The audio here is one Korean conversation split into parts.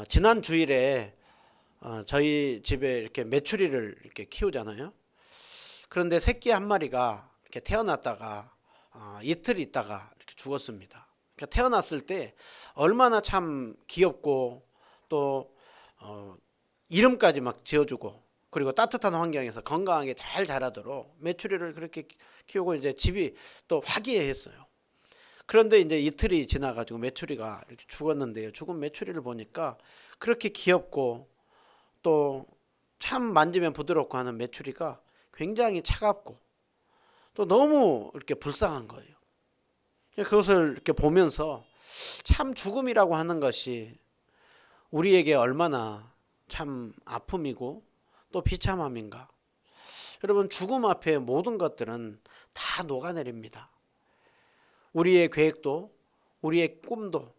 지난 주일에 저희 집에 이렇게 메추리를 이렇게 키우잖아요. 그런데 새끼 한 마리가 이렇게 태어났다가 이틀 있다가 이렇게 죽었습니다. 그러니까 태어났을 때 얼마나 참 귀엽고 또 이름까지 막 지어주고 그리고 따뜻한 환경에서 건강하게 잘 자라도록 메추리를 그렇게 키우고 이제 집이 또 화기애애했어요. 그런데 이제 이틀이 지나가지고 메추리가 이렇게 죽었는데요. 죽은 메추리를 보니까 그렇게 귀엽고 또 참 만지면 부드럽고 하는 메추리가 굉장히 차갑고 또 너무 이렇게 불쌍한 거예요. 그것을 이렇게 보면서 참 죽음이라고 하는 것이 우리에게 얼마나 참 아픔이고 또 비참함인가. 여러분, 죽음 앞에 모든 것들은 다 녹아내립니다. 우리의 계획도 우리의 꿈도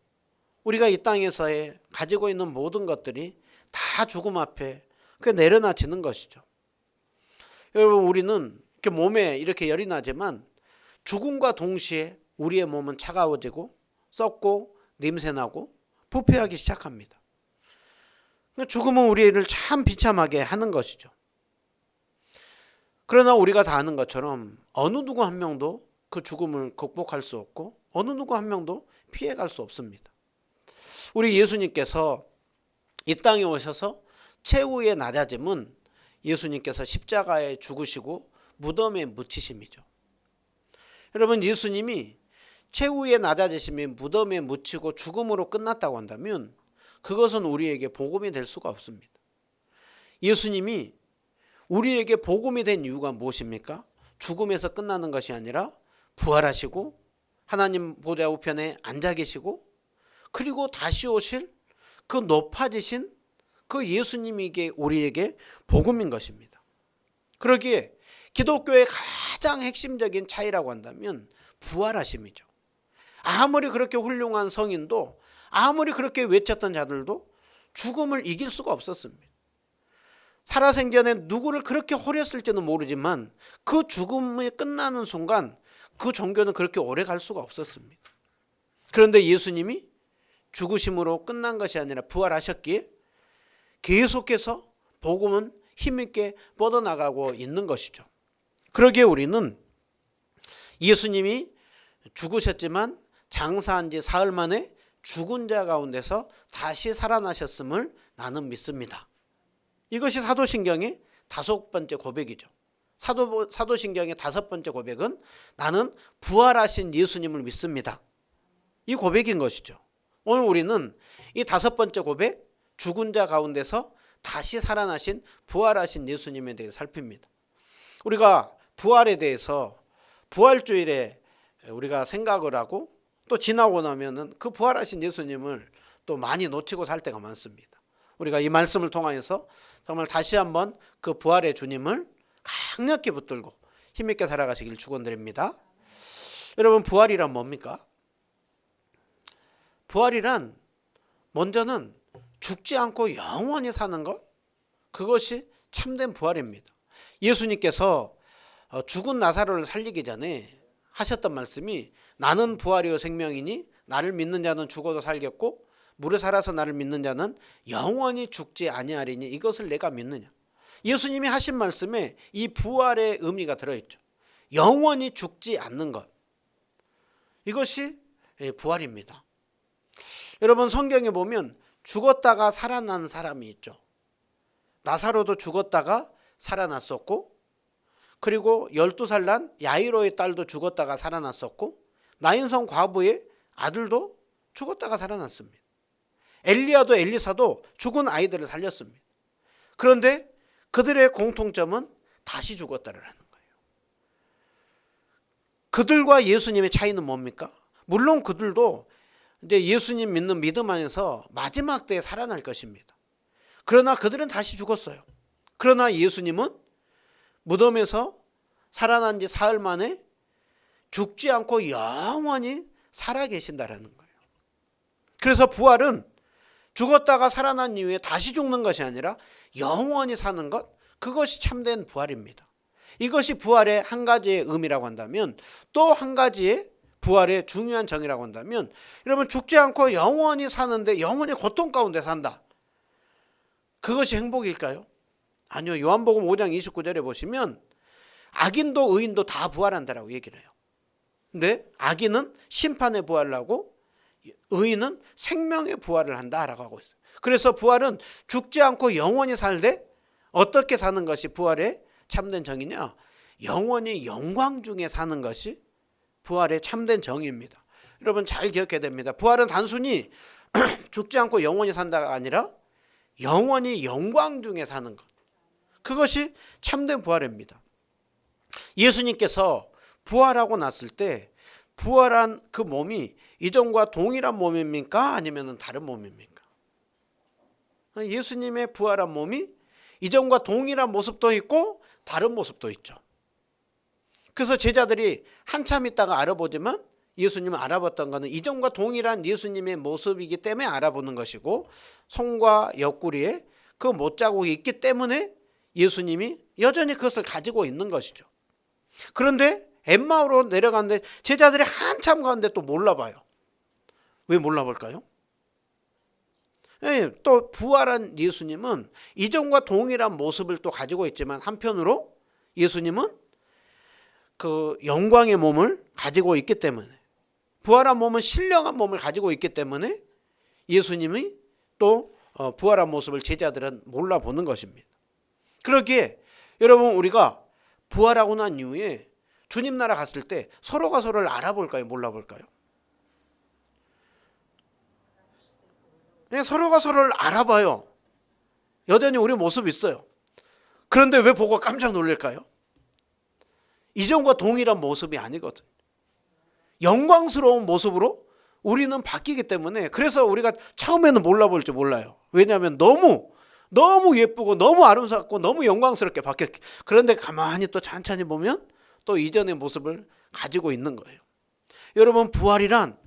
우리가 이 땅에서의 가지고 있는 모든 것들이 다 죽음 앞에 내려놔지는 것이죠. 여러분, 우리는 이렇게 몸에 이렇게 열이 나지만 죽음과 동시에 우리의 몸은 차가워지고 썩고 냄새나고 부패하기 시작합니다. 죽음은 우리를 참 비참하게 하는 것이죠. 그러나 우리가 다 아는 것처럼 어느 누구 한 명도 그 죽음을 극복할 수 없고 어느 누구 한 명도 피해갈 수 없습니다. 우리 예수님께서 이 땅에 오셔서 최후의 낮아짐은 예수님께서 십자가에 죽으시고 무덤에 묻히심이죠. 여러분, 예수님이 최후의 낮아지심이 무덤에 묻히고 죽음으로 끝났다고 한다면 그것은 우리에게 복음이 될 수가 없습니다. 예수님이 우리에게 복음이 된 이유가 무엇입니까? 죽음에서 끝나는 것이 아니라 부활하시고 하나님 보좌 우편에 앉아 계시고 그리고 다시 오실 그 높아지신 그 예수님에게 우리에게 복음인 것입니다. 그러기에 기독교의 가장 핵심적인 차이라고 한다면 부활하심이죠. 아무리 그렇게 훌륭한 성인도 아무리 그렇게 외쳤던 자들도 죽음을 이길 수가 없었습니다. 살아생전에 누구를 그렇게 호렸을지는 모르지만 그 죽음이 끝나는 순간 그 종교는 그렇게 오래 갈 수가 없었습니다. 그런데 예수님이 죽으심으로 끝난 것이 아니라 부활하셨기에 계속해서 복음은 힘있게 뻗어나가고 있는 것이죠. 그러기에 우리는 예수님이 죽으셨지만 장사한 지 사흘 만에 죽은 자 가운데서 다시 살아나셨음을 나는 믿습니다. 이것이 사도신경의 5번째 고백이죠. 사도신경의 5번째 고백은 나는 부활하신 예수님을 믿습니다. 이 고백인 것이죠. 오늘 우리는 이 5번째 고백, 죽은 자 가운데서 다시 살아나신 부활하신 예수님에 대해 살핍니다. 우리가 부활에 대해서 부활주일에 우리가 생각을 하고 또 지나고 나면은 그 부활하신 예수님을 또 많이 놓치고 살 때가 많습니다. 우리가 이 말씀을 통하여서 정말 다시 한번 그 부활의 주님을 강력히 붙들고 힘있게 살아가시길 축원드립니다. 여러분, 부활이란 뭡니까? 부활이란 먼저는 죽지 않고 영원히 사는 것, 그것이 참된 부활입니다. 예수님께서 죽은 나사로를 살리기 전에 하셨던 말씀이 나는 부활이요 생명이니 나를 믿는 자는 죽어도 살겠고 물에 살아서 나를 믿는 자는 영원히 죽지 아니하리니 이것을 내가 믿느냐. 예수님이 하신 말씀에 이 부활의 의미가 들어있죠. 영원히 죽지 않는 것, 이것이 부활입니다. 여러분, 성경에 보면 죽었다가 살아난 사람이 있죠. 나사로도 죽었다가 살아났었고 그리고 12살 난 야이로의 딸도 죽었다가 살아났었고 나인성 과부의 아들도 죽었다가 살아났습니다. 엘리야도 엘리사도 죽은 아이들을 살렸습니다. 그런데 그들의 공통점은 다시 죽었다라는 거예요. 그들과 예수님의 차이는 뭡니까? 물론 그들도 이제 예수님 믿는 믿음 안에서 마지막 때에 살아날 것입니다. 그러나 그들은 다시 죽었어요. 그러나 예수님은 무덤에서 살아난 지 사흘 만에 죽지 않고 영원히 살아계신다라는 거예요. 그래서 부활은 죽었다가 살아난 이후에 다시 죽는 것이 아니라 영원히 사는 것, 그것이 참된 부활입니다. 이것이 부활의 한 가지의 의미라고 한다면 또 한 가지의 부활의 중요한 정의라고 한다면 여러분, 죽지 않고 영원히 사는데 영원히 고통 가운데 산다. 그것이 행복일까요? 아니요. 요한복음 5장 29절에 보시면 악인도 의인도 다 부활한다라고 얘기를 해요. 근데 악인은 심판에 부활하고 의인은 생명의 부활을 한다라고 하고 있어요. 그래서 부활은 죽지 않고 영원히 살되 어떻게 사는 것이 부활의 참된 정의냐? 영원히 영광 중에 사는 것이 부활의 참된 정의입니다. 여러분 잘 기억해야 됩니다. 부활은 단순히 죽지 않고 영원히 산다가 아니라 영원히 영광 중에 사는 것. 그것이 참된 부활입니다. 예수님께서 부활하고 났을 때 부활한 그 몸이 이전과 동일한 몸입니까? 아니면 다른 몸입니까? 예수님의 부활한 몸이 이전과 동일한 모습도 있고 다른 모습도 있죠. 그래서 제자들이 한참 있다가 알아보지만 예수님을 알아봤던 것은 이전과 동일한 예수님의 모습이기 때문에 알아보는 것이고 손과 옆구리에 그 못자국이 있기 때문에 예수님이 여전히 그것을 가지고 있는 것이죠. 그런데 엠마오로 내려가는데 제자들이 한참 가는데 또 몰라봐요. 왜 몰라볼까요? 네, 또 부활한 예수님은 이전과 동일한 모습을 또 가지고 있지만 한편으로 예수님은 그 영광의 몸을 가지고 있기 때문에 부활한 몸은 신령한 몸을 가지고 있기 때문에 예수님이 또 부활한 모습을 제자들은 몰라보는 것입니다. 그러기에 여러분 우리가 부활하고 난 이후에 주님 나라 갔을 때 서로가 서로를 알아볼까요? 몰라볼까요? 네, 서로가 서로를 알아봐요. 여전히 우리 모습이 있어요. 그런데 왜 보고 깜짝 놀랄까요? 이전과 동일한 모습이 아니거든. 영광스러운 모습으로 우리는 바뀌기 때문에 그래서 우리가 처음에는 몰라볼지 몰라요. 왜냐하면 너무 예쁘고 너무 아름답고 너무 영광스럽게 바뀌었기. 그런데 가만히 또 천천히 보면 또 이전의 모습을 가지고 있는 거예요. 여러분 부활이란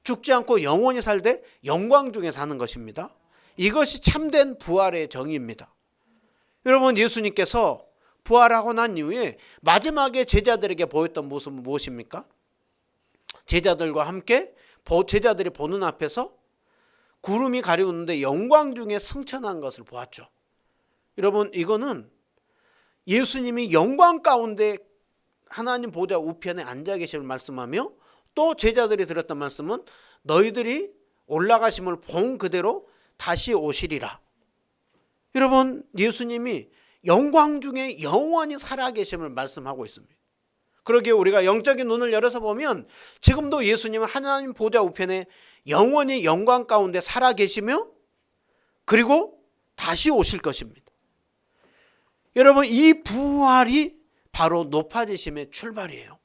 죽지 않고 영원히 살되 영광 중에 사는 것입니다. 이것이 참된 부활의 정의입니다. 여러분 예수님께서 부활하고 난 이후에 마지막에 제자들에게 보였던 모습은 무엇입니까? 제자들과 함께 제자들이 보는 앞에서 구름이 가리우는데 영광 중에 승천한 것을 보았죠. 여러분 이거는 예수님이 영광 가운데 하나님 보좌 우편에 앉아 계심을 말씀하며 또 제자들이 들었던 말씀은 너희들이 올라가심을 본 그대로 다시 오시리라. 여러분 예수님이 영광 중에 영원히 살아계심을 말씀하고 있습니다. 그러기에 우리가 영적인 눈을 열어서 보면 지금도 예수님은 하나님 보좌 우편에 영원히 영광 가운데 살아계시며 그리고 다시 오실 것입니다. 여러분 이 부활이 바로 높아지심의 출발이에요.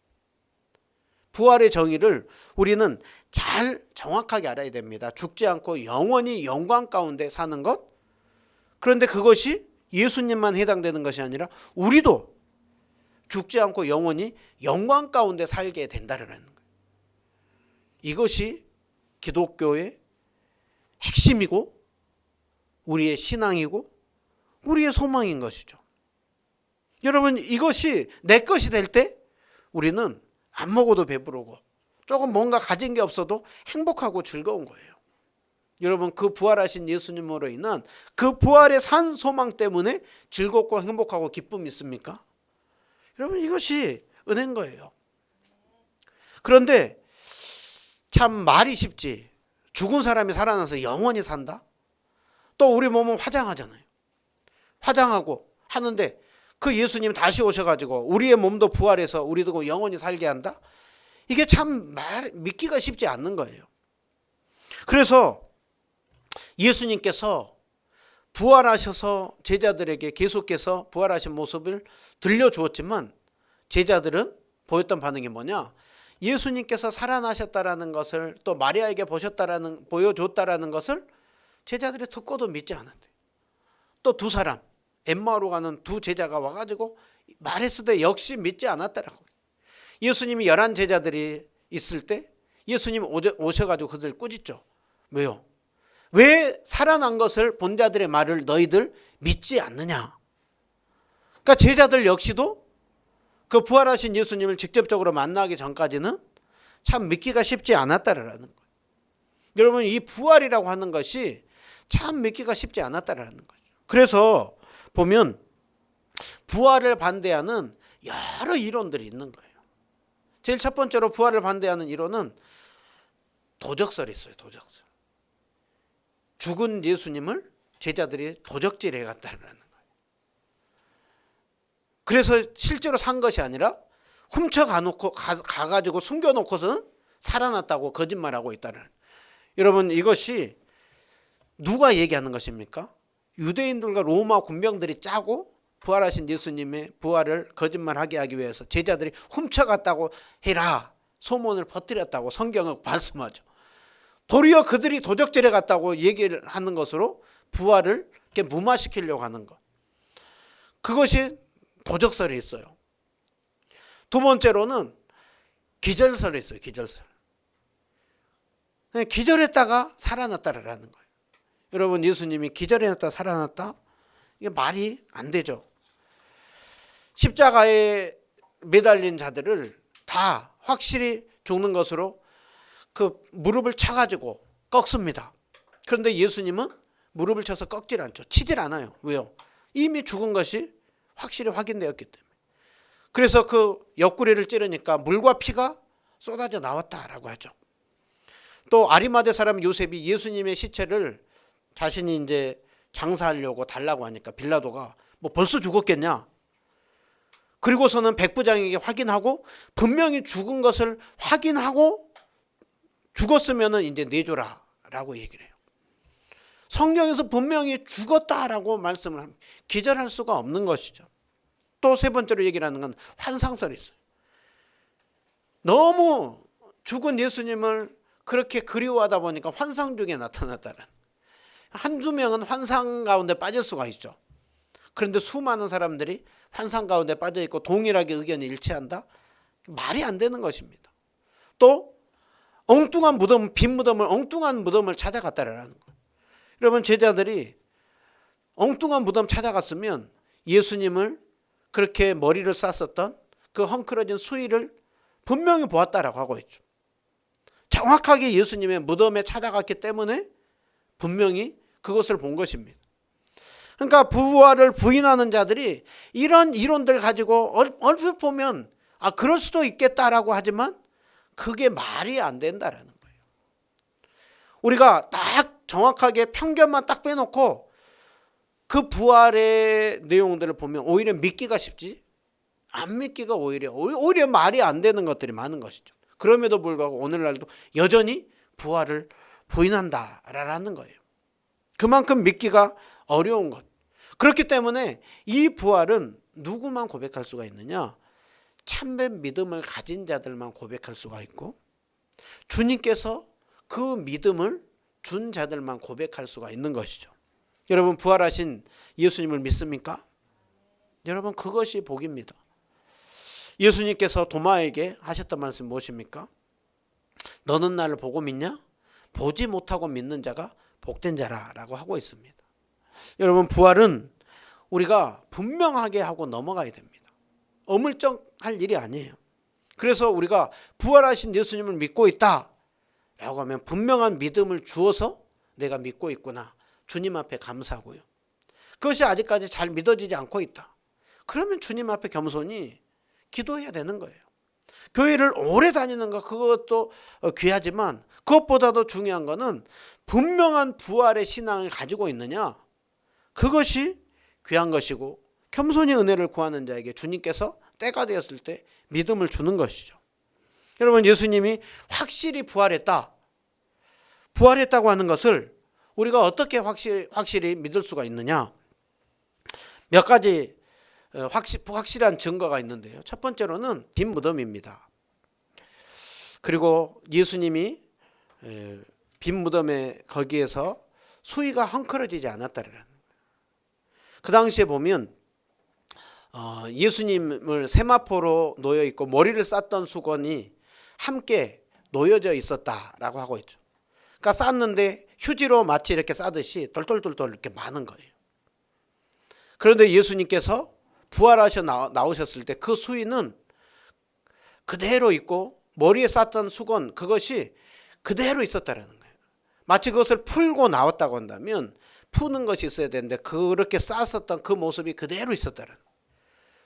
부활의 정의를 우리는 잘 정확하게 알아야 됩니다. 죽지 않고 영원히 영광 가운데 사는 것. 그런데 그것이 예수님만 해당되는 것이 아니라 우리도 죽지 않고 영원히 영광 가운데 살게 된다는 거예요. 이것이 기독교의 핵심이고 우리의 신앙이고 우리의 소망인 것이죠. 여러분 이것이 내 것이 될 때 우리는 안 먹어도 배부르고 조금 뭔가 가진 게 없어도 행복하고 즐거운 거예요. 여러분 그 부활하신 예수님으로 인한 그 부활의 산 소망 때문에 즐겁고 행복하고 기쁨이 있습니까? 여러분 이것이 은혜인 거예요. 그런데 참 말이 쉽지 죽은 사람이 살아나서 영원히 산다? 또 우리 몸은 화장하잖아요. 화장하고 하는데 그 예수님 다시 오셔가지고 우리의 몸도 부활해서 우리도 영원히 살게 한다? 이게 참 믿기가 쉽지 않는 거예요. 그래서 예수님께서 부활하셔서 제자들에게 계속해서 부활하신 모습을 들려주었지만 제자들은 보였던 반응이 뭐냐? 예수님께서 살아나셨다라는 것을 또 마리아에게 보여줬다라는 것을 제자들이 듣고도 믿지 않았대. 또 두 사람 엠마오로 가는 두 제자가 와가지고 말했을 때 역시 믿지 않았다라고. 예수님이 11 제자들이 있을 때 예수님 오셔가지고 그들 꾸짖죠. 왜요? 왜 살아난 것을 본 자들의 말을 너희들 믿지 않느냐? 그러니까 제자들 역시도 그 부활하신 예수님을 직접적으로 만나기 전까지는 참 믿기가 쉽지 않았다라는 거예요. 여러분 이 부활이라고 하는 것이 참 믿기가 쉽지 않았다라는 거죠. 그래서 보면 부활을 반대하는 여러 이론들이 있는 거예요. 제일 첫 번째로 부활을 반대하는 이론은 도적설이 있어요. 도적설. 죽은 예수님을 제자들이 도적질해 갔다는 거예요. 그래서 실제로 산 것이 아니라 훔쳐가놓고 가가지고 숨겨놓고서는 살아났다고 거짓말하고 있다는. 여러분, 이것이 누가 얘기하는 것입니까? 유대인들과 로마 군병들이 짜고 부활하신 예수님의 부활을 거짓말하게 하기 위해서 제자들이 훔쳐갔다고 해라 소문을 퍼뜨렸다고 성경은 말씀하죠. 도리어 그들이 도적질해 갔다고 얘기를 하는 것으로 부활을 이렇게 무마시키려고 하는 것. 그것이 도적설이 있어요. 두 번째로는 기절설이 있어요. 기절설. 기절했다가 살아났다라는 거예요. 여러분, 예수님이 기절했다 살아났다? 이게 말이 안 되죠. 십자가에 매달린 자들을 다 확실히 죽는 것으로 그 무릎을 쳐가지고 꺾습니다. 그런데 예수님은 무릎을 쳐서 꺾질 않죠. 치질 않아요. 왜요? 이미 죽은 것이 확실히 확인되었기 때문에. 그래서 그 옆구리를 찌르니까 물과 피가 쏟아져 나왔다라고 하죠. 또 아리마대 사람 요셉이 예수님의 시체를 자신이 이제 장사하려고 달라고 하니까 빌라도가 뭐 벌써 죽었겠냐? 그리고서는 백부장에게 확인하고 분명히 죽은 것을 확인하고 죽었으면은 이제 내줘라라고 얘기를 해요. 성경에서 분명히 죽었다라고 말씀을 합니다. 기절할 수가 없는 것이죠. 또 세 번째로 얘기를 하는 건 환상설이 있어요. 너무 죽은 예수님을 그렇게 그리워하다 보니까 환상 중에 나타났다는. 한두 명은 환상 가운데 빠질 수가 있죠. 그런데 수많은 사람들이 환상 가운데 빠져 있고 동일하게 의견이 일치한다? 말이 안 되는 것입니다. 또 엉뚱한 무덤, 빈 무덤을 엉뚱한 무덤을 찾아갔다라는 거예요. 여러분, 제자들이 엉뚱한 무덤 찾아갔으면 예수님을 그렇게 머리를 쌌었던 그 헝클어진 수위를 분명히 보았다라고 하고 있죠. 정확하게 예수님의 무덤에 찾아갔기 때문에 분명히 그것을 본 것입니다. 그러니까 부활을 부인하는 자들이 이런 이론들 가지고 얼핏 보면 그럴 수도 있겠다라고 하지만 그게 말이 안 된다라는 거예요. 우리가 딱 정확하게 편견만 딱 빼놓고 그 부활의 내용들을 보면 오히려 믿기가 쉽지 안 믿기가 오히려 말이 안 되는 것들이 많은 것이죠. 그럼에도 불구하고 오늘날도 여전히 부활을 부인한다라는 거예요. 그만큼 믿기가 어려운 것. 그렇기 때문에 이 부활은 누구만 고백할 수가 있느냐? 참된 믿음을 가진 자들만 고백할 수가 있고 주님께서 그 믿음을 준 자들만 고백할 수가 있는 것이죠. 여러분, 부활하신 예수님을 믿습니까? 여러분, 그것이 복입니다. 예수님께서 도마에게 하셨던 말씀 무엇입니까? 너는 나를 보고 믿냐? 보지 못하고 믿는 자가 복된 자라라고 하고 있습니다. 여러분, 부활은 우리가 분명하게 하고 넘어가야 됩니다. 어물쩍할 일이 아니에요. 그래서 우리가 부활하신 예수님을 믿고 있다라고 하면 분명한 믿음을 주어서 내가 믿고 있구나. 주님 앞에 감사하고요. 그것이 아직까지 잘 믿어지지 않고 있다. 그러면 주님 앞에 겸손히 기도해야 되는 거예요. 교회를 오래 다니는 것 그것도 귀하지만 그것보다도 중요한 것은 분명한 부활의 신앙을 가지고 있느냐. 그것이 귀한 것이고 겸손히 은혜를 구하는 자에게 주님께서 때가 되었을 때 믿음을 주는 것이죠. 여러분, 예수님이 확실히 부활했다. 부활했다고 하는 것을 우리가 어떻게 확실히 믿을 수가 있느냐. 몇 가지 확실한 증거가 있는데요. 첫 번째로는 빈 무덤입니다. 그리고 예수님이 빈 무덤에 거기에서 수위가 헝클어지지 않았다는 거예요. 그 당시에 보면 예수님을 세마포로 놓여 있고 머리를 쌌던 수건이 함께 놓여져 있었다라고 하고 있죠. 그러니까 쌌는데 휴지로 마치 이렇게 싸듯이 돌돌돌돌 이렇게 많은 거예요. 그런데 예수님께서 부활하셔 나오셨을 때 그 수위는 그대로 있고 머리에 쌌던 수건 그것이 그대로 있었다라는 거예요. 마치 그것을 풀고 나왔다고 한다면 푸는 것이 있어야 되는데 그렇게 쌓았었던 그 모습이 그대로 있었다는.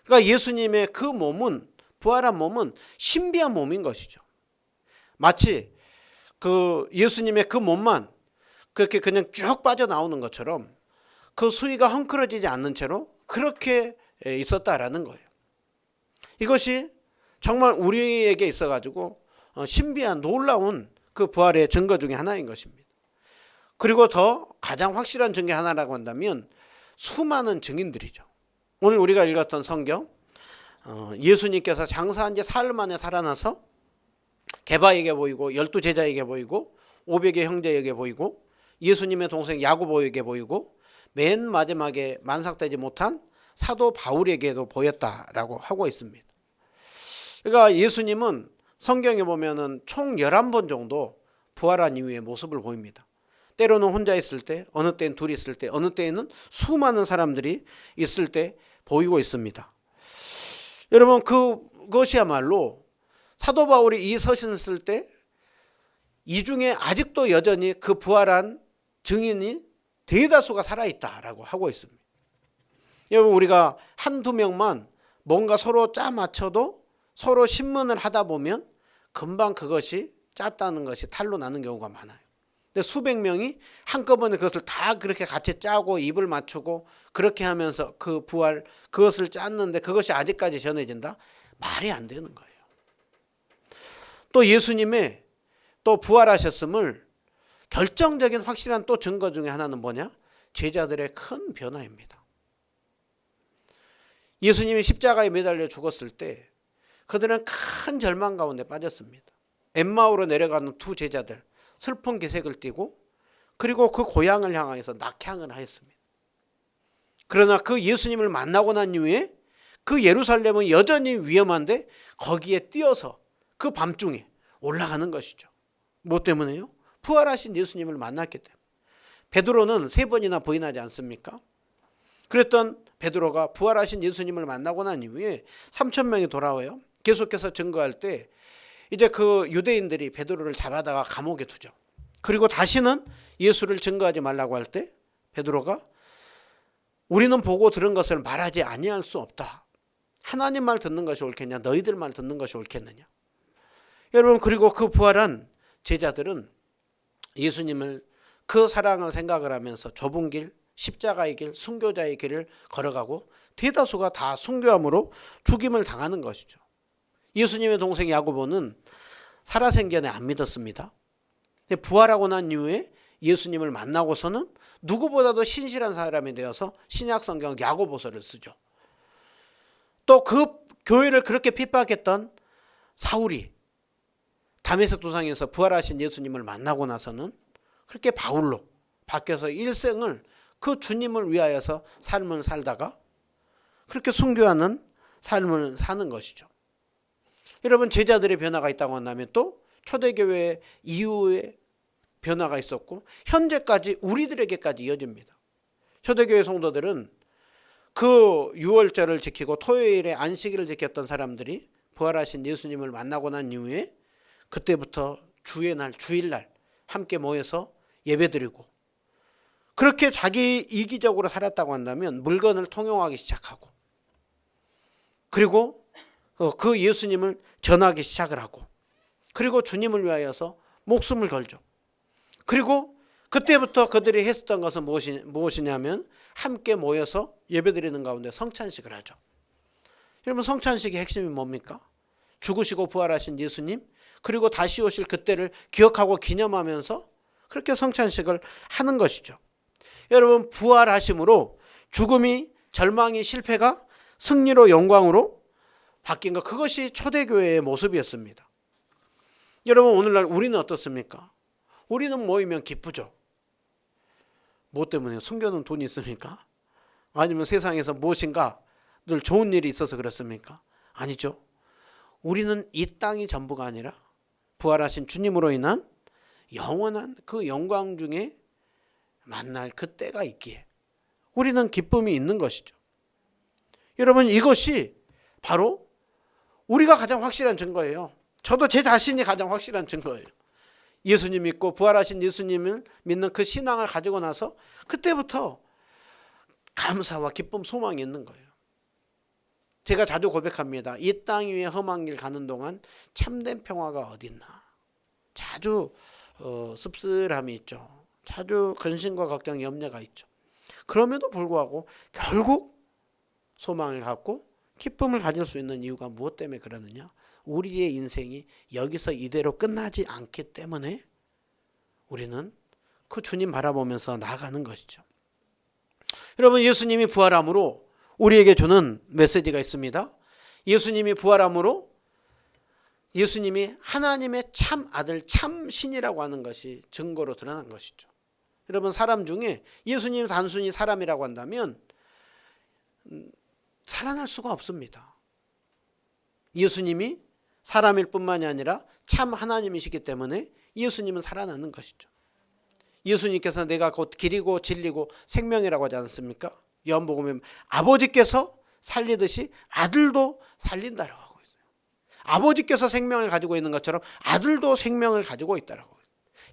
그러니까 예수님의 그 몸은, 부활한 몸은 신비한 몸인 것이죠. 마치 그 예수님의 그 몸만 그렇게 그냥 쭉 빠져나오는 것처럼 그 수위가 헝클어지지 않는 채로 그렇게 있었다라는 거예요. 이것이 정말 우리에게 있어가지고 신비한 놀라운 그 부활의 증거 중에 하나인 것입니다. 그리고 더 가장 확실한 증거 하나라고 한다면 수많은 증인들이죠. 오늘 우리가 읽었던 성경, 예수님께서 장사한 지 사흘 만에 살아나서 게바에게 보이고 12제자에게 보이고 500의 형제에게 보이고 예수님의 동생 야고보에게 보이고 맨 마지막에 만삭되지 못한 사도 바울에게도 보였다라고 하고 있습니다. 그러니까 예수님은 성경에 보면은 총 11번 정도 부활한 이후의 모습을 보입니다. 때로는 혼자 있을 때, 어느 때는 둘이 있을 때, 어느 때에는 수많은 사람들이 있을 때 보이고 있습니다. 여러분, 그것이야말로 사도 바울이 이 서신을 쓸 때 이 중에 아직도 여전히 그 부활한 증인이 대다수가 살아있다라고 하고 있습니다. 여러분, 우리가 한두 명만 뭔가 서로 짜 맞춰도 서로 신문을 하다 보면 금방 그것이 짰다는 것이 탄로 나는 경우가 많아요. 근데 수백 명이 한꺼번에 그것을 다 그렇게 같이 짜고 입을 맞추고 그렇게 하면서 그 부활, 그것을 짰는데 그것이 아직까지 전해진다? 말이 안 되는 거예요. 또 예수님의 또 부활하셨음을 결정적인 확실한 또 증거 중에 하나는 뭐냐? 제자들의 큰 변화입니다. 예수님이 십자가에 매달려 죽었을 때 그들은 큰 절망 가운데 빠졌습니다. 엠마오로 내려가는 두 제자들, 슬픈 기색을 띠고 그리고 그 고향을 향하여서 낙향을 하였습니다. 그러나 그 예수님을 만나고 난 이후에 그 예루살렘은 여전히 위험한데 거기에 뛰어서 그 밤중에 올라가는 것이죠. 뭐 때문에요? 부활하신 예수님을 만났기 때문에. 베드로는 3번이나 부인하지 않습니까? 그랬던 베드로가 부활하신 예수님을 만나고 난 이후에 3,000명이 돌아와요. 계속해서 증거할 때 이제 그 유대인들이 베드로를 잡아다가 감옥에 두죠. 그리고 다시는 예수를 증거하지 말라고 할 때 베드로가 우리는 보고 들은 것을 말하지 아니할 수 없다. 하나님 말 듣는 것이 옳겠냐? 너희들 말 듣는 것이 옳겠느냐? 여러분, 그리고 그 부활한 제자들은 예수님을 그 사랑을 생각을 하면서 좁은 길, 십자가의 길, 순교자의 길을 걸어가고 대다수가 다 순교함으로 죽임을 당하는 것이죠. 예수님의 동생 야고보는 살아생전에 안 믿었습니다. 부활하고 난 이후에 예수님을 만나고서는 누구보다도 신실한 사람이 되어서 신약성경 야고보서를 쓰죠. 또 그 교회를 그렇게 핍박했던 사울이 다메섹 도상에서 부활하신 예수님을 만나고 나서는 그렇게 바울로 바뀌어서 일생을 그 주님을 위하여서 삶을 살다가 그렇게 순교하는 삶을 사는 것이죠. 여러분, 제자들의 변화가 있다고 한다면 또 초대교회 이후에 변화가 있었고 현재까지 우리들에게까지 이어집니다. 초대교회 성도들은 그 유월절을 지키고 토요일에 안식일을 지켰던 사람들이 부활하신 예수님을 만나고 난 이후에 그때부터 주의 날, 주일날 함께 모여서 예배드리고 그렇게 자기 이기적으로 살았다고 한다면 물건을 통용하기 시작하고 그리고 그 예수님을 전하기 시작을 하고 그리고 주님을 위하여서 목숨을 걸죠. 그리고 그때부터 그들이 했었던 것은 무엇이냐면 함께 모여서 예배드리는 가운데 성찬식을 하죠. 여러분, 성찬식의 핵심이 뭡니까? 죽으시고 부활하신 예수님 그리고 다시 오실 그때를 기억하고 기념하면서 그렇게 성찬식을 하는 것이죠. 여러분, 부활하심으로 죽음이, 절망이, 실패가 승리로 영광으로 바뀐 것, 그것이 초대교회의 모습이었습니다. 여러분, 오늘날 우리는 어떻습니까? 우리는 모이면 기쁘죠. 뭐 때문에요? 숨겨놓은 돈이 있습니까? 아니면 세상에서 무엇인가 늘 좋은 일이 있어서 그렇습니까? 아니죠. 우리는 이 땅이 전부가 아니라 부활하신 주님으로 인한 영원한 그 영광 중에 만날 그때가 있기에 우리는 기쁨이 있는 것이죠. 여러분, 이것이 바로 우리가 가장 확실한 증거예요. 저도 제 자신이 가장 확실한 증거예요. 예수님 믿고 부활하신 예수님을 믿는 그 신앙을 가지고 나서 그때부터 감사와 기쁨, 소망이 있는 거예요. 제가 자주 고백합니다. 이 땅 위에 험한 길 가는 동안 참된 평화가 어딨나. 자주 씁쓸함이 있죠. 자주 근심과 걱정, 염려가 있죠. 그럼에도 불구하고 결국 소망을 갖고 기쁨을 가질 수 있는 이유가 무엇 때문에 그러느냐? 우리의 인생이 여기서 이대로 끝나지 않기 때문에 우리는 그 주님 바라보면서 나아가는 것이죠. 여러분, 예수님이 부활함으로 우리에게 주는 메시지가 있습니다. 예수님이 부활함으로 예수님이 하나님의 참 아들, 참 신이라고 하는 것이 증거로 드러난 것이죠. 여러분, 사람 중에 예수님이 단순히 사람이라고 한다면 살아날 수가 없습니다. 예수님이 사람일 뿐만이 아니라 참 하나님이시기 때문에 예수님은 살아나는 것이죠. 예수님께서 내가 곧 길이고 진리고 생명이라고 하지 않습니까? 요한복음에 아버지께서 살리듯이 아들도 살린다라고 하고 있어요. 아버지께서 생명을 가지고 있는 것처럼 아들도 생명을 가지고 있다라고.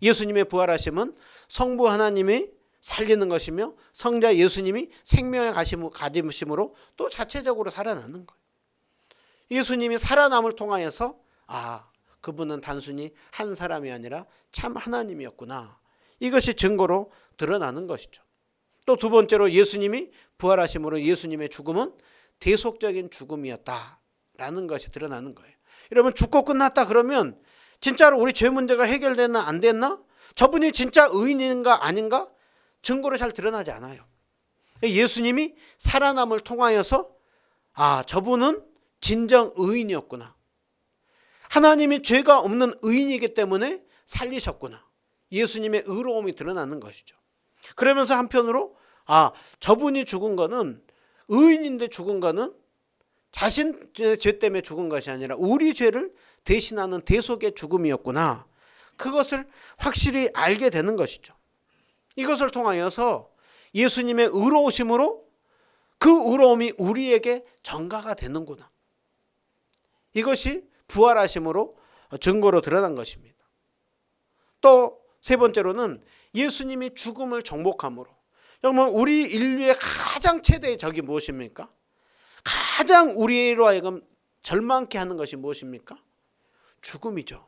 예수님의 부활하심은 성부 하나님이 살리는 것이며 성자 예수님이 생명을 가지심으로 또 자체적으로 살아나는 거예요. 예수님이 살아남을 통하여서 그분은 단순히 한 사람이 아니라 참 하나님이었구나. 이것이 증거로 드러나는 것이죠. 또 두 번째로 예수님이 부활하심으로 예수님의 죽음은 대속적인 죽음이었다라는 것이 드러나는 거예요. 여러분, 죽고 끝났다 그러면 진짜로 우리 죄 문제가 해결됐나 안 됐나? 저분이 진짜 의인인가 아닌가? 증거로 잘 드러나지 않아요. 예수님이 살아남을 통하여서 저분은 진정 의인이었구나. 하나님이 죄가 없는 의인이기 때문에 살리셨구나. 예수님의 의로움이 드러나는 것이죠. 그러면서 한편으로 저분이 죽은 거는 의인인데 죽은 거는 자신 죄 때문에 죽은 것이 아니라 우리 죄를 대신하는 대속의 죽음이었구나. 그것을 확실히 알게 되는 것이죠. 이것을 통하여서 예수님의 의로우심으로 그 의로움이 우리에게 전가가 되는구나. 이것이 부활하심으로 증거로 드러난 것입니다. 또 세 번째로는 예수님이 죽음을 정복함으로. 여러분, 우리 인류의 가장 최대의 적이 무엇입니까? 가장 우리로 하여금 절망케 하는 것이 무엇입니까? 죽음이죠.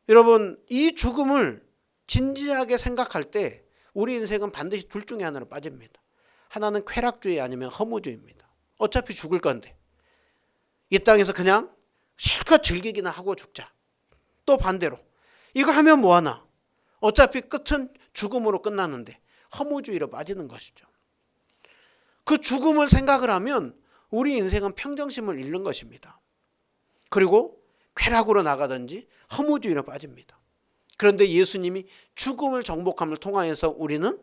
여러분, 이 죽음을 진지하게 생각할 때 우리 인생은 반드시 둘 중에 하나로 빠집니다. 하나는 쾌락주의 아니면 허무주의입니다. 어차피 죽을 건데 이 땅에서 그냥 실컷 즐기기나 하고 죽자. 또 반대로 이거 하면 뭐하나? 어차피 끝은 죽음으로 끝나는데 허무주의로 빠지는 것이죠. 그 죽음을 생각을 하면 우리 인생은 평정심을 잃는 것입니다. 그리고 쾌락으로 나가든지 허무주의로 빠집니다. 그런데 예수님이 죽음을 정복함을 통하여서 우리는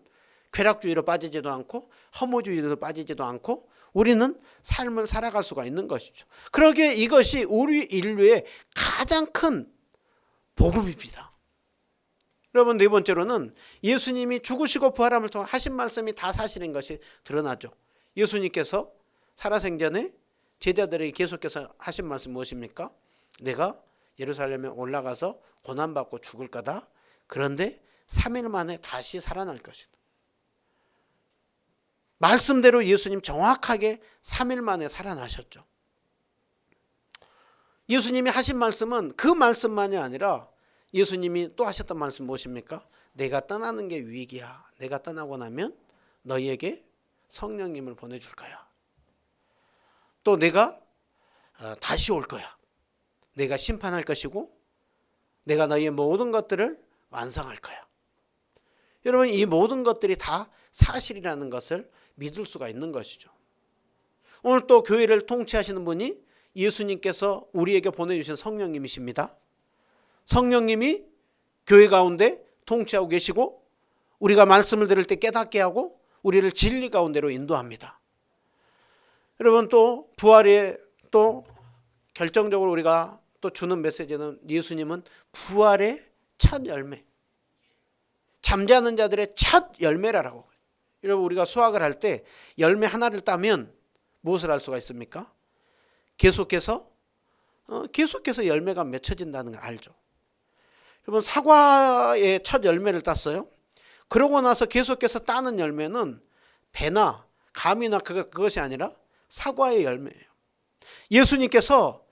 쾌락주의로 빠지지도 않고 허무주의로 빠지지도 않고 우리는 삶을 살아갈 수가 있는 것이죠. 그러기에 이것이 우리 인류의 가장 큰 복음입니다. 여러분, 네 번째로는 예수님이 죽으시고 부활함을 통해 하신 말씀이 다 사실인 것이 드러나죠. 예수님께서 살아생전에 제자들에게 계속해서 하신 말씀 무엇입니까? 내가 예루살렘에 올라가서 고난받고 죽을 거다. 그런데 3일 만에 다시 살아날 것이다. 말씀대로 예수님 정확하게 3일 만에 살아나셨죠. 예수님이 하신 말씀은 그 말씀만이 아니라 예수님이 또 하셨던 말씀 무엇입니까? 내가 떠나는 게 유익이야. 내가 떠나고 나면 너희에게 성령님을 보내줄 거야. 또 내가 다시 올 거야. 내가 심판할 것이고 내가 너희의 모든 것들을 완성할 거야. 여러분, 이 모든 것들이 다 사실이라는 것을 믿을 수가 있는 것이죠. 오늘 또 교회를 통치하시는 분이 예수님께서 우리에게 보내주신 성령님이십니다. 성령님이 교회 가운데 통치하고 계시고 우리가 말씀을 들을 때 깨닫게 하고 우리를 진리 가운데로 인도합니다. 여러분, 또 부활에 또 결정적으로 우리가 또 주는 메시지는 예수님은 부활의 첫 열매, 잠자는 자들의 첫 열매라고. 여러분, 우리가 수학을 할 때 열매 하나를 따면 무엇을 할 수가 있습니까? 계속해서 열매가 맺혀진다는 걸 알죠. 여러분 사과의 첫 열매를 땄어요. 그러고 나서 계속해서 따는 열매는 배나 감이나 그것이 아니라 사과의 열매예요. 예수님께서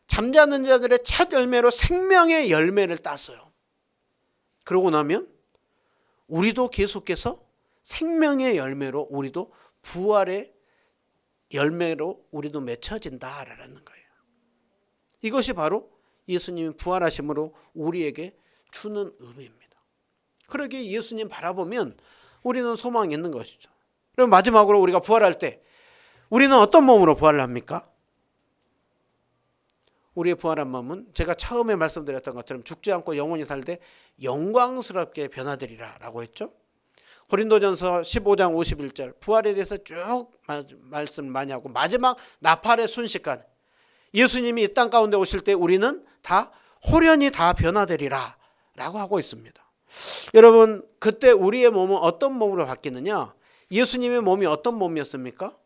잠자는 자들의 첫 열매로 생명의 열매를 땄어요. 그러고 나면 우리도 계속해서 생명의 열매로 우리도 부활의 열매로 우리도 맺혀진다라는 거예요. 이것이 바로 예수님이 부활하심으로 우리에게 주는 의미입니다. 그러기에 예수님 바라보면 우리는 소망이 있는 것이죠. 그럼 마지막으로 우리가 부활할 때 우리는 어떤 몸으로 부활을 합니까? 우리의 부활한 몸은 제가 처음에 말씀드렸던 것처럼 죽지 않고 영원히 살되 영광스럽게 변화되리라 라고 했죠. 고린도전서 15장 51절 부활에 대해서 쭉 말씀 많이 하고 마지막 나팔의 순식간 예수님이 이 땅 가운데 오실 때 우리는 다 홀연히 다 변화되리라 라고 하고 있습니다. 여러분 그때 우리의 몸은 어떤 몸으로 바뀌느냐? 예수님의 몸이 어떤 몸이었습니까?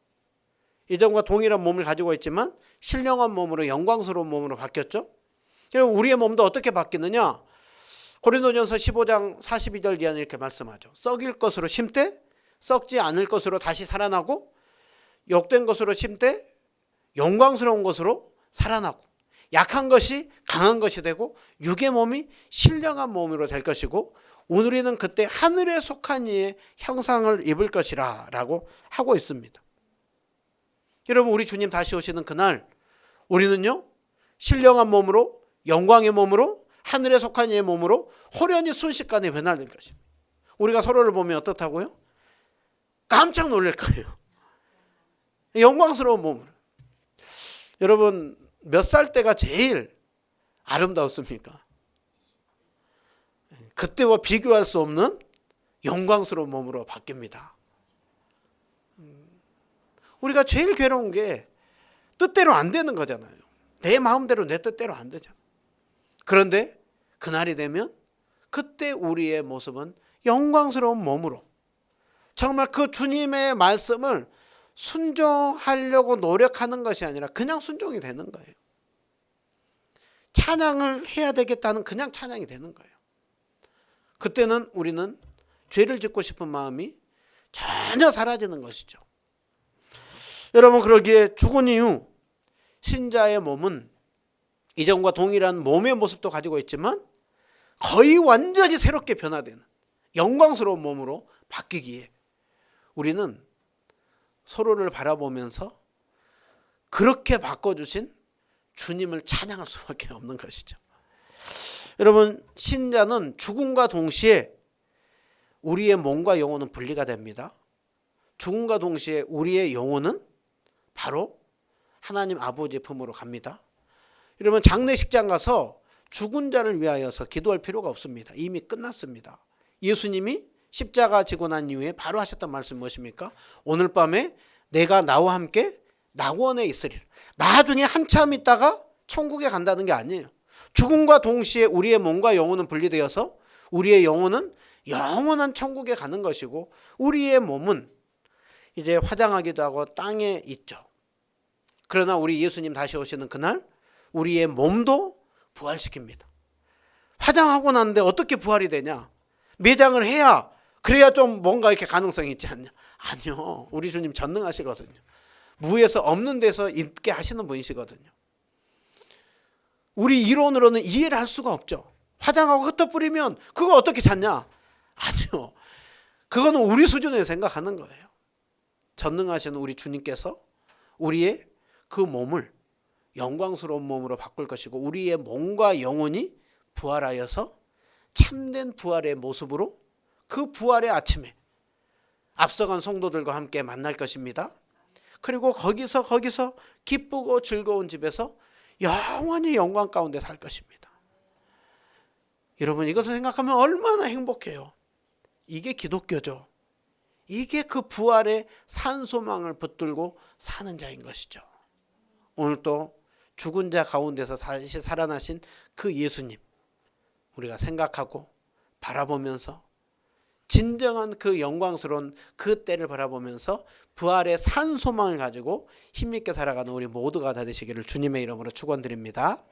이전과 동일한 몸을 가지고 있지만 신령한 몸으로 영광스러운 몸으로 바뀌었죠. 그리고 우리의 몸도 어떻게 바뀌느냐? 고린도전서 15장 42절 이하는 이렇게 말씀하죠. 썩일 것으로 심되 썩지 않을 것으로 다시 살아나고 욕된 것으로 심되 영광스러운 것으로 살아나고 약한 것이 강한 것이 되고 육의 몸이 신령한 몸으로 될 것이고 우리는 그때 하늘에 속한 이의 형상을 입을 것이라 라고 하고 있습니다. 여러분 우리 주님 다시 오시는 그날 우리는요 신령한 몸으로 영광의 몸으로 하늘에 속한 이의 몸으로 홀연히 순식간에 변화될 것입니다. 우리가 서로를 보면 어떻다고요? 깜짝 놀랄 거예요. 영광스러운 몸으로. 여러분 몇 살 때가 제일 아름다웠습니까? 그때와 비교할 수 없는 영광스러운 몸으로 바뀝니다. 우리가 제일 괴로운 게 뜻대로 안 되는 거잖아요. 내 마음대로 내 뜻대로 안 되잖아요. 그런데 그날이 되면 그때 우리의 모습은 영광스러운 몸으로 정말 그 주님의 말씀을 순종하려고 노력하는 것이 아니라 그냥 순종이 되는 거예요. 찬양을 해야 되겠다는 그냥 찬양이 되는 거예요. 그때는 우리는 죄를 짓고 싶은 마음이 전혀 사라지는 것이죠. 여러분 그러기에 죽은 이후 신자의 몸은 이전과 동일한 몸의 모습도 가지고 있지만 거의 완전히 새롭게 변화되는 영광스러운 몸으로 바뀌기에 우리는 서로를 바라보면서 그렇게 바꿔주신 주님을 찬양할 수밖에 없는 것이죠. 여러분 신자는 죽음과 동시에 우리의 몸과 영혼은 분리가 됩니다. 죽음과 동시에 우리의 영혼은 바로 하나님 아버지의 품으로 갑니다. 여러분 장례식장 가서 죽은 자를 위하여서 기도할 필요가 없습니다. 이미 끝났습니다. 예수님이 십자가 지고 난 이후에 바로 하셨던 말씀 무엇입니까? 오늘 밤에 내가 나와 함께 낙원에 있으리라. 나중에 한참 있다가 천국에 간다는 게 아니에요. 죽음과 동시에 우리의 몸과 영혼은 분리되어서 우리의 영혼은 영원한 천국에 가는 것이고 우리의 몸은 이제 화장하기도 하고 땅에 있죠. 그러나 우리 예수님 다시 오시는 그날 우리의 몸도 부활시킵니다. 화장하고 났는데 어떻게 부활이 되냐? 매장을 해야 그래야 좀 뭔가 이렇게 가능성이 있지 않냐? 아니요. 우리 주님 전능하시거든요. 무에서 없는 데서 있게 하시는 분이시거든요. 우리 이론으로는 이해를 할 수가 없죠. 화장하고 흩어 뿌리면 그거 어떻게 찾냐? 아니요. 그거는 우리 수준에서 생각하는 거예요. 전능하신 우리 주님께서 우리의 그 몸을 영광스러운 몸으로 바꿀 것이고 우리의 몸과 영혼이 부활하여서 참된 부활의 모습으로 그 부활의 아침에 앞서간 성도들과 함께 만날 것입니다. 그리고 거기서 기쁘고 즐거운 집에서 영원히 영광 가운데 살 것입니다. 여러분 이것을 생각하면 얼마나 행복해요. 이게 기독교죠. 이게 그 부활의 산소망을 붙들고 사는 자인 것이죠. 오늘 또 죽은 자 가운데서 다시 살아나신 그 예수님 우리가 생각하고 바라보면서 진정한 그 영광스러운 그 때를 바라보면서 부활의 산소망을 가지고 힘있게 살아가는 우리 모두가 다 되시기를 주님의 이름으로 축원드립니다.